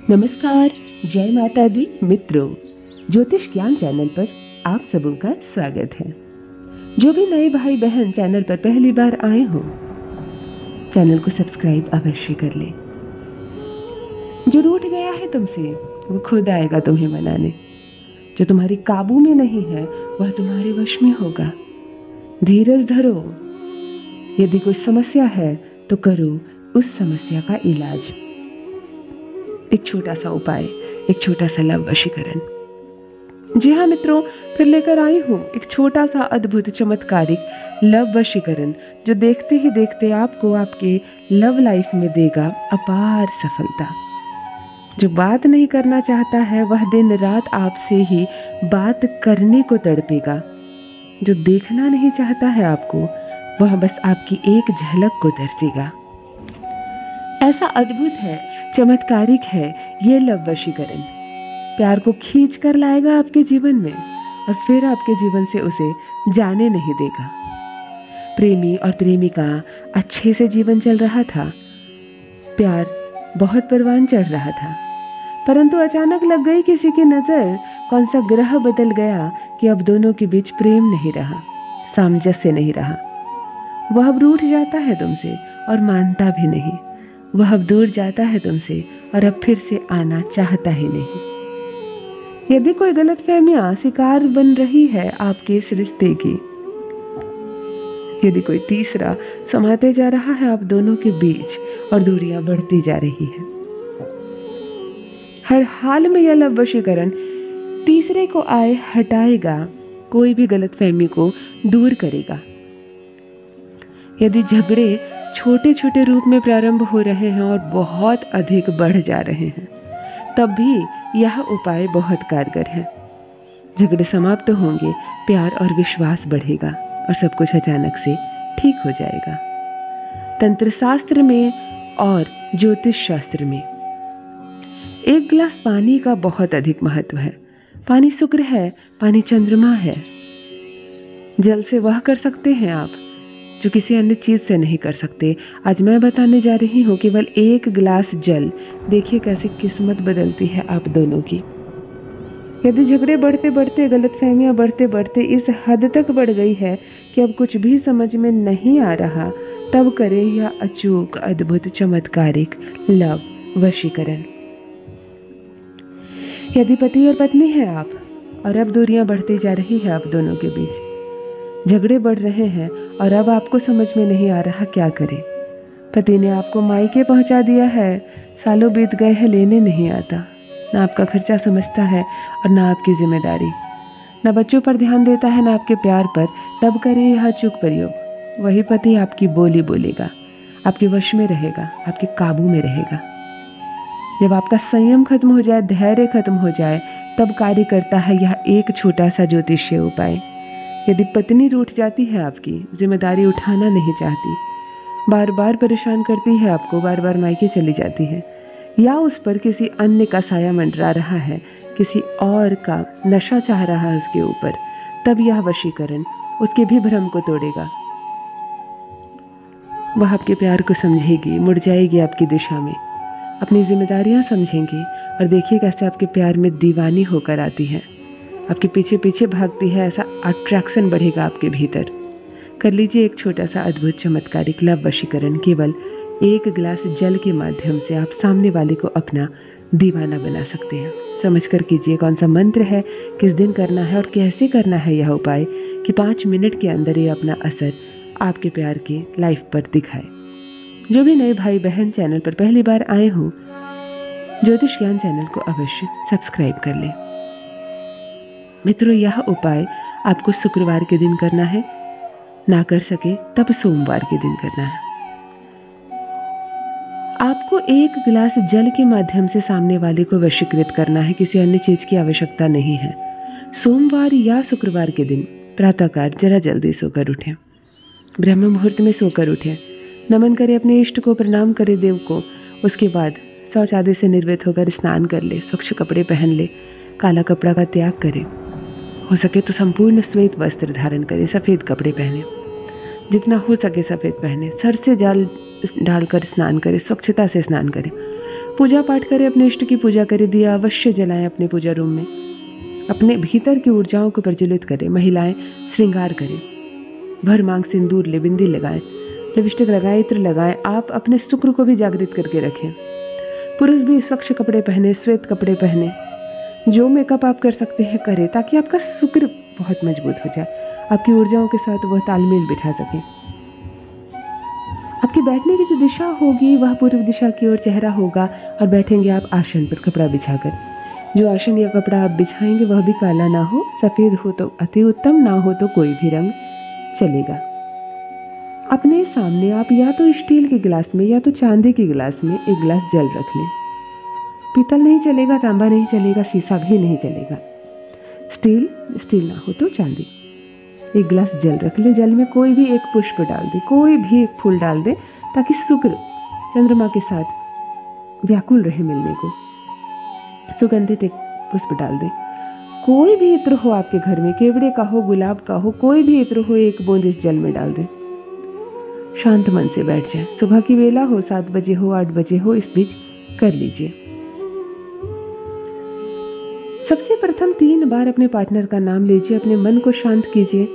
नमस्कार, जय माता दी मित्रों। ज्योतिष ज्ञान चैनल पर आप सबों का स्वागत है। जो भी नए भाई बहन चैनल पर पहली बार आए हो, चैनल को सब्सक्राइब अवश्य कर ले। जो रूठ गया है तुमसे, वो खुद आएगा तुम्हें मनाने। जो तुम्हारी काबू में नहीं है, वह तुम्हारे वश में होगा। धीरज धरो। यदि कोई समस्या है तो करो उस समस्या का इलाज। एक छोटा सा उपाय, एक छोटा सा लव वशीकरण। जी हाँ मित्रों, फिर लेकर आई हूँ एक छोटा सा अद्भुत चमत्कारिक लव वशीकरण, जो देखते ही देखते आपको आपके लव लाइफ में देगा अपार सफलता। जो बात नहीं करना चाहता है, वह दिन रात आपसे ही बात करने को तड़पेगा। जो देखना नहीं चाहता है आपको, वह बस आपकी एक झलक को तरसेगा। ऐसा अद्भुत है, चमत्कारिक है ये लव वशीकरण। प्यार को खींच कर लाएगा आपके जीवन में और फिर आपके जीवन से उसे जाने नहीं देगा। प्रेमी और प्रेमिका अच्छे से जीवन चल रहा था, प्यार बहुत परवान चढ़ रहा था, परंतु अचानक लग गई किसी की नज़र। कौन सा ग्रह बदल गया कि अब दोनों के बीच प्रेम नहीं रहा, सामंजस्य नहीं रहा। वह अब रूठ जाता है तुमसे और मानता भी नहीं। वह अब दूर जाता है तुमसे और अब फिर से आना चाहता ही नहीं। यदि कोई गलतफहमियां शिकार बन रही है आपके इस रिश्ते की, यदि कोई तीसरा समाते जा रहा है आप दोनों के बीच और दूरियां बढ़ती जा रही है, हर हाल में यह लव वशीकरण तीसरे को आए हटाएगा, कोई भी गलतफहमी को दूर करेगा। यदि झगड़े छोटे छोटे रूप में प्रारंभ हो रहे हैं और बहुत अधिक बढ़ जा रहे हैं, तब भी यह उपाय बहुत कारगर है। झगड़े समाप्त होंगे, प्यार और विश्वास बढ़ेगा और सब कुछ अचानक से ठीक हो जाएगा। तंत्र शास्त्र में और ज्योतिष शास्त्र में एक गिलास पानी का बहुत अधिक महत्व है। पानी शुक्र है, पानी चंद्रमा है। जल से वह कर सकते हैं आप जो किसी अन्य चीज़ से नहीं कर सकते। आज मैं बताने जा रही हूँ केवल एक गिलास जल। देखिए कैसे किस्मत बदलती है आप दोनों की। यदि झगड़े बढ़ते बढ़ते, गलतफहमियाँ बढ़ते बढ़ते इस हद तक बढ़ गई है कि अब कुछ भी समझ में नहीं आ रहा, तब करें यह अचूक अद्भुत चमत्कारिक लव वशीकरण। यदि पति और पत्नी है आप और अब दूरियां बढ़ती जा रही है आप दोनों के बीच, झगड़े बढ़ रहे हैं और अब आपको समझ में नहीं आ रहा क्या करें। पति ने आपको मायके पहुंचा दिया है, सालों बीत गए हैं, लेने नहीं आता, ना आपका खर्चा समझता है और ना आपकी जिम्मेदारी, ना बच्चों पर ध्यान देता है, ना आपके प्यार पर। तब करें यह अचूक प्रयोग। वही पति आपकी बोली बोलेगा, आपके वश में रहेगा, आपके काबू में रहेगा। जब आपका संयम खत्म हो जाए, धैर्य खत्म हो जाए, तब कार्य करता है यह एक छोटा सा ज्योतिषीय उपाय। यदि पत्नी रूठ जाती है आपकी, जिम्मेदारी उठाना नहीं चाहती, बार बार परेशान करती है आपको, बार बार मायके चली जाती है, या उस पर किसी अन्य का साया मंडरा रहा है, किसी और का नशा चाह रहा है उसके ऊपर, तब यह वशीकरण उसके भी भ्रम को तोड़ेगा। वह आपके प्यार को समझेगी, मुड़ जाएगी आपकी दिशा में, अपनी जिम्मेदारियां समझेंगी और देखिए कैसे आपके प्यार में दीवानी होकर आती है, आपके पीछे पीछे भागती है। ऐसा अट्रैक्शन बढ़ेगा आपके भीतर। कर लीजिए एक छोटा सा अद्भुत चमत्कारिक लव वशीकरण। केवल एक गिलास जल के माध्यम से आप सामने वाले को अपना दीवाना बना सकते हैं। समझ कर कीजिए कौन सा मंत्र है, किस दिन करना है और कैसे करना है यह उपाय, कि 5 मिनट के अंदर ये अपना असर आपके प्यार की लाइफ पर दिखाए। जो भी नए भाई बहन चैनल पर पहली बार आए हों, ज्योतिष ज्ञान चैनल को अवश्य सब्सक्राइब कर लें। मित्रों, यह उपाय आपको शुक्रवार के दिन करना है, ना कर सके तब सोमवार के दिन करना है। आपको एक गिलास जल के माध्यम से सामने वाले को वशीकृत करना है, किसी अन्य चीज की आवश्यकता नहीं है। सोमवार या शुक्रवार के दिन प्रातःकाल जरा जल्दी सोकर उठें, ब्रह्म मुहूर्त में सोकर उठें, नमन करें अपने इष्ट को, प्रणाम करें देव को। उसके बाद शौच आदि से निर्वृत होकर स्नान कर ले, स्वच्छ कपड़े पहन ले, काला कपड़ा का त्याग करें। हो सके तो संपूर्ण श्वेत वस्त्र धारण करें, सफ़ेद कपड़े पहने, जितना हो सके सफ़ेद पहने, सर से जल डालकर स्नान करें, स्वच्छता से स्नान करें। पूजा पाठ करें, अपने इष्ट की पूजा करें, दिया अवश्य जलाएं अपने पूजा रूम में। अपने भीतर की ऊर्जाओं को प्रज्वलित करें। महिलाएं श्रृंगार करें, भर मांग सिंदूर ले, बिंदी लगाएं, लिपस्टिक लगाएं, इत्र लगाएं। आप अपने शुक्र को भी जागृत करके रखें। पुरुष भी स्वच्छ कपड़े पहने, श्वेत कपड़े पहने। जो मेकअप आप कर सकते हैं करें, ताकि आपका शुक्र बहुत मजबूत हो जाए, आपकी ऊर्जाओं के साथ वह तालमेल बिठा सके। आपकी बैठने की जो दिशा होगी वह पूर्व दिशा की ओर चेहरा होगा और बैठेंगे आप आसन पर कपड़ा बिछाकर। जो आसन या कपड़ा आप बिछाएंगे वह भी काला ना हो, सफ़ेद हो तो अति उत्तम, ना हो तो कोई भी रंग चलेगा। अपने सामने आप या तो स्टील के गिलास में या तो चांदी के गिलास में एक गिलास जल रख लें। पीतल नहीं चलेगा, तांबा नहीं चलेगा, शीशा भी नहीं चलेगा। स्टील ना हो तो चांदी। एक गिलास जल रख ले। जल में कोई भी एक पुष्प डाल दे, कोई भी एक फूल डाल दे, ताकि शुक्र चंद्रमा के साथ व्याकुल रहे मिलने को। सुगंधित एक पुष्प डाल दे। कोई भी इत्र हो आपके घर में, केवड़े का हो, गुलाब का हो, कोई भी इत्र हो, एक बूंद इस जल में डाल दे। शांत मन से बैठ जाए। सुबह की वेला हो, 7 बजे हो, 8 बजे हो, इस बीच कर लीजिए। सबसे प्रथम 3 बार अपने पार्टनर का नाम लीजिए, अपने मन को शांत कीजिए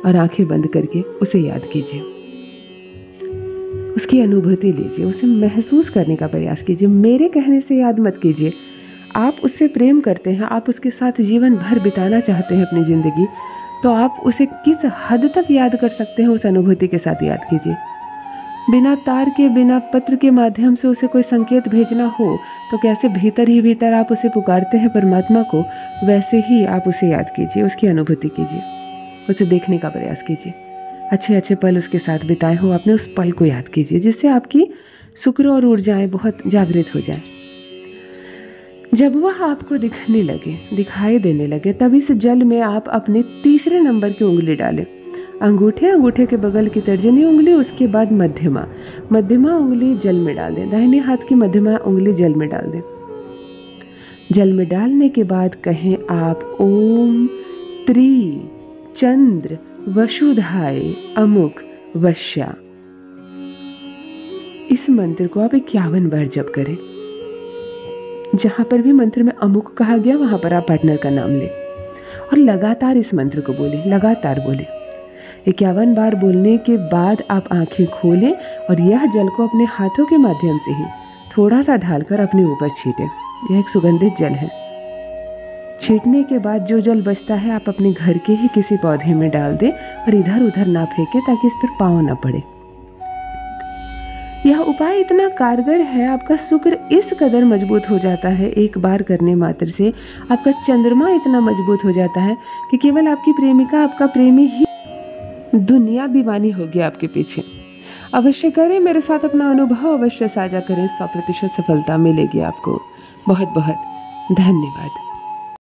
और आंखें बंद करके उसे याद कीजिए। उसकी अनुभूति लीजिए, उसे महसूस करने का प्रयास कीजिए। मेरे कहने से याद मत कीजिए। आप उससे प्रेम करते हैं, आप उसके साथ जीवन भर बिताना चाहते हैं अपनी ज़िंदगी, तो आप उसे किस हद तक याद कर सकते हैं, उस अनुभूति के साथ याद कीजिए। बिना तार के, बिना पत्र के माध्यम से उसे कोई संकेत भेजना हो तो कैसे भीतर ही भीतर आप उसे पुकारते हैं परमात्मा को, वैसे ही आप उसे याद कीजिए, उसकी अनुभूति कीजिए, उसे देखने का प्रयास कीजिए। अच्छे अच्छे पल उसके साथ बिताए हो आपने, उस पल को याद कीजिए, जिससे आपकी शुक्र और ऊर्जाएं बहुत जागृत हो जाएं। जब वह आपको दिखने लगे, दिखाई देने लगे, तब इस जल में आप अपने तीसरे नंबर की उंगली डालें। अंगूठे के बगल की तर्जनी उंगली, उसके बाद मध्यमा उंगली जल में डाल दें। दाहिने हाथ की मध्यमा उंगली जल में डाल दें। जल में डालने के बाद कहें आप ओम त्रि चंद्र वसुधाय अमुक वश्या। इस मंत्र को आप 51 बार जप करें। जहां पर भी मंत्र में अमुक कहा गया वहां पर आप पार्टनर का नाम लें और लगातार इस मंत्र को बोलें, लगातार बोलें। 51 बार बोलने के बाद आप आंखें खोलें और यह जल को अपने हाथों के माध्यम से ही थोड़ा सा ढालकर अपने ऊपर छींटें। यह एक सुगंधित जल है। छींटने के बाद जो जल बचता है आप अपने घर के ही किसी पौधे में डाल दें और इधर उधर ना फेंकें, ताकि इस पर पाँव ना पड़े। यह उपाय इतना कारगर है, आपका शुक्र इस कदर मजबूत हो जाता है एक बार करने मात्र से। आपका चंद्रमा इतना मजबूत हो जाता है कि केवल आपकी प्रेमिका, आपका प्रेमी ही दुनिया दीवानी होगी आपके पीछे। अवश्य करें, मेरे साथ अपना अनुभव अवश्य साझा करें, 100% सफलता मिलेगी आपको। बहुत बहुत धन्यवाद।